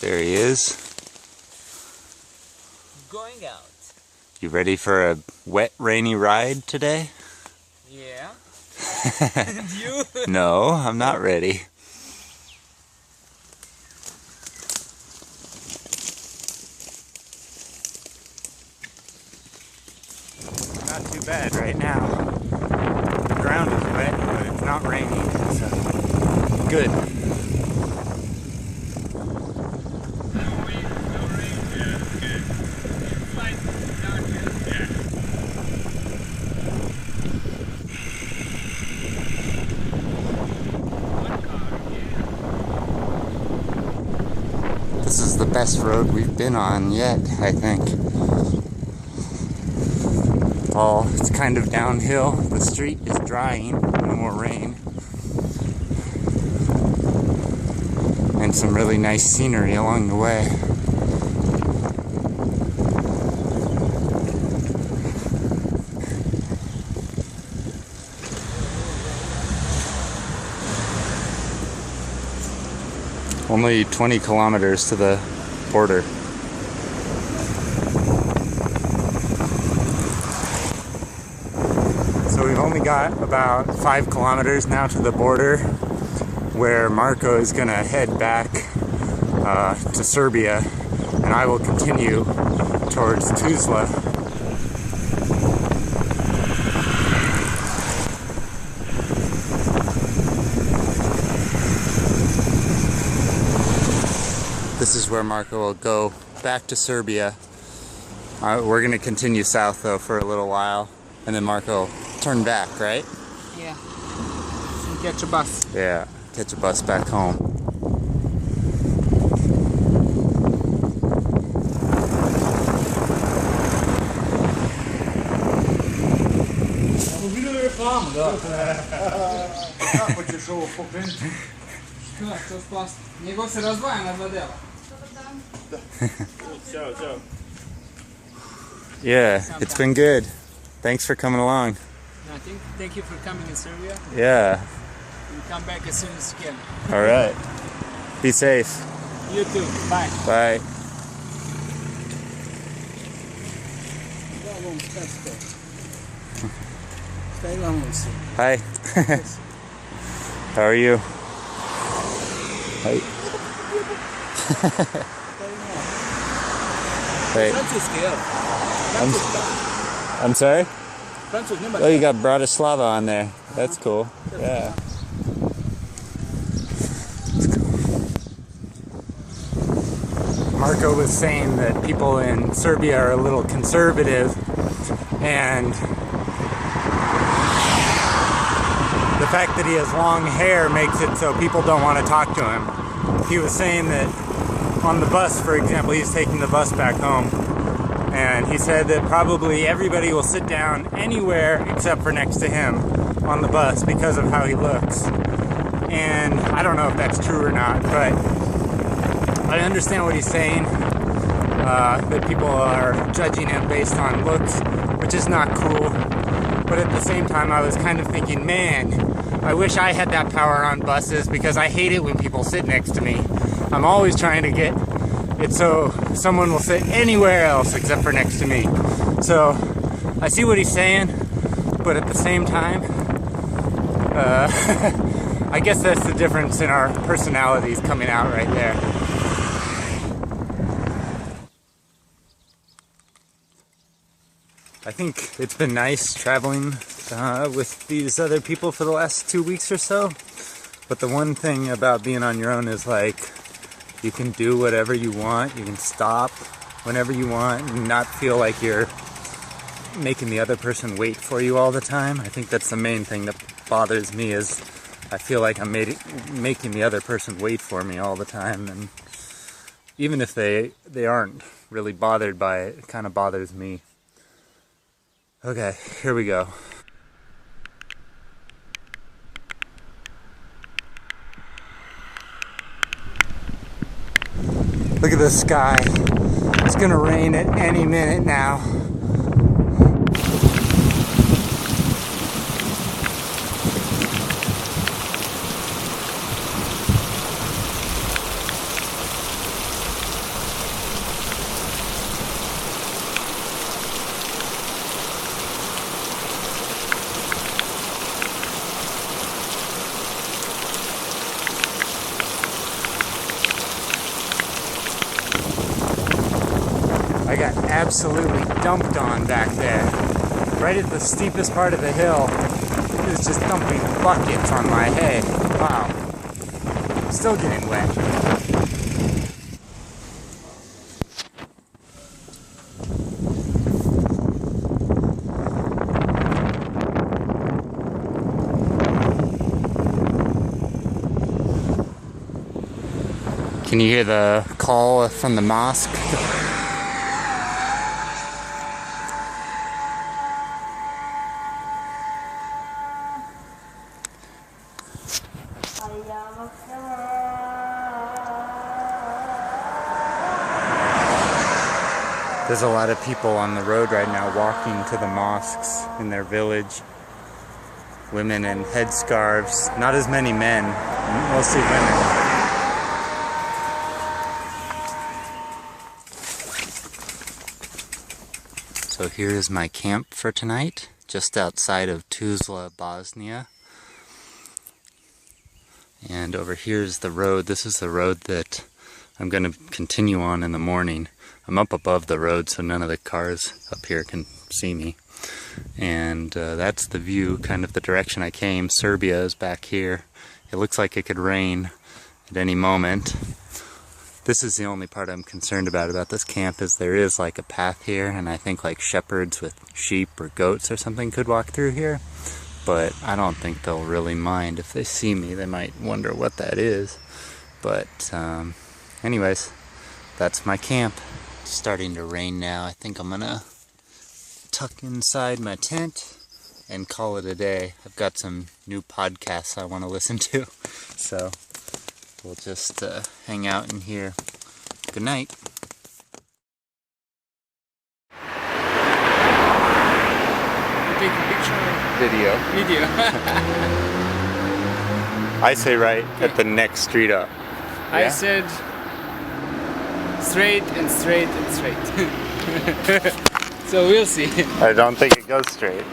There he is. Going out. You ready for a wet, rainy ride today? Yeah. And you? No, I'm not ready. Not too bad right now. The ground is wet, but it's not raining, so good. This is the best road we've been on yet, I think. It's kind of downhill. The street is drying, no more rain. And some really nice scenery along the way. Only 20 kilometers to the border. So we've only got about 5 kilometers now to the border, where Marko is gonna head back to Serbia, and I will continue towards Tuzla. This is where Marko will go back to Serbia. We're going to continue south though for a little while, and then Marko will turn back, right? Yeah. And catch a bus. Yeah, catch a bus back home. Njegov se razdvaja na dva dela. Ciao, ciao. Yeah, it's been good. Thanks for coming along. Thank you for coming in Serbia. Yeah. You come back as soon as you can. All right. Be safe. You too. Bye. Bye. Hi. How are you? Hi. Hey. I'm sorry? Oh, you got Bratislava on there. That's cool. Yeah. Marko was saying that people in Serbia are a little conservative, and the fact that he has long hair makes it so people don't want to talk to him. He was saying that on the bus, for example, he's taking the bus back home, and he said that probably everybody will sit down anywhere except for next to him on the bus because of how he looks. And I don't know if that's true or not, but I understand what he's saying, that people are judging him based on looks, which is not cool. But at the same time, I was kind of thinking, man, I wish I had that power on buses, because I hate it when people sit next to me. I'm always trying to get it so someone will sit anywhere else except for next to me. So I see what he's saying, but at the same time, I guess that's the difference in our personalities coming out right there. I think it's been nice traveling with these other people for the last 2 weeks or so. But the one thing about being on your own is, like, you can do whatever you want. You can stop whenever you want and not feel like you're making the other person wait for you all the time. I think that's the main thing that bothers me, is I feel like I'm making the other person wait for me all the time. And even if they aren't really bothered by it, it kind of bothers me. Okay, here we go. Look at the sky. It's gonna rain at any minute now. got absolutely dumped on back there. Right at the steepest part of the hill, it was just dumping buckets on my head. Wow. Still getting wet. Can you hear the call from the mosque? There's a lot of people on the road right now walking to the mosques in their village. Women in headscarves, not as many men, mostly women. So here is my camp for tonight, just outside of Tuzla, Bosnia. And over here is the road. This is the road that I'm going to continue on in the morning. I'm up above the road so none of the cars up here can see me. And that's the view, kind of the direction I came. Serbia is back here. It looks like it could rain at any moment. This is the only part I'm concerned about this camp, is there is like a path here, and I think like shepherds with sheep or goats or something could walk through here. But I don't think they'll really mind if they see me. They might wonder what that is. But anyways, that's my camp. It's starting to rain now. I think I'm gonna tuck inside my tent and call it a day. I've got some new podcasts I want to listen to, so we'll just hang out in here. Good night. Take a picture. Video. I say right at the next street up. I Yeah? said straight and straight and straight. So we'll see. I don't think it goes straight.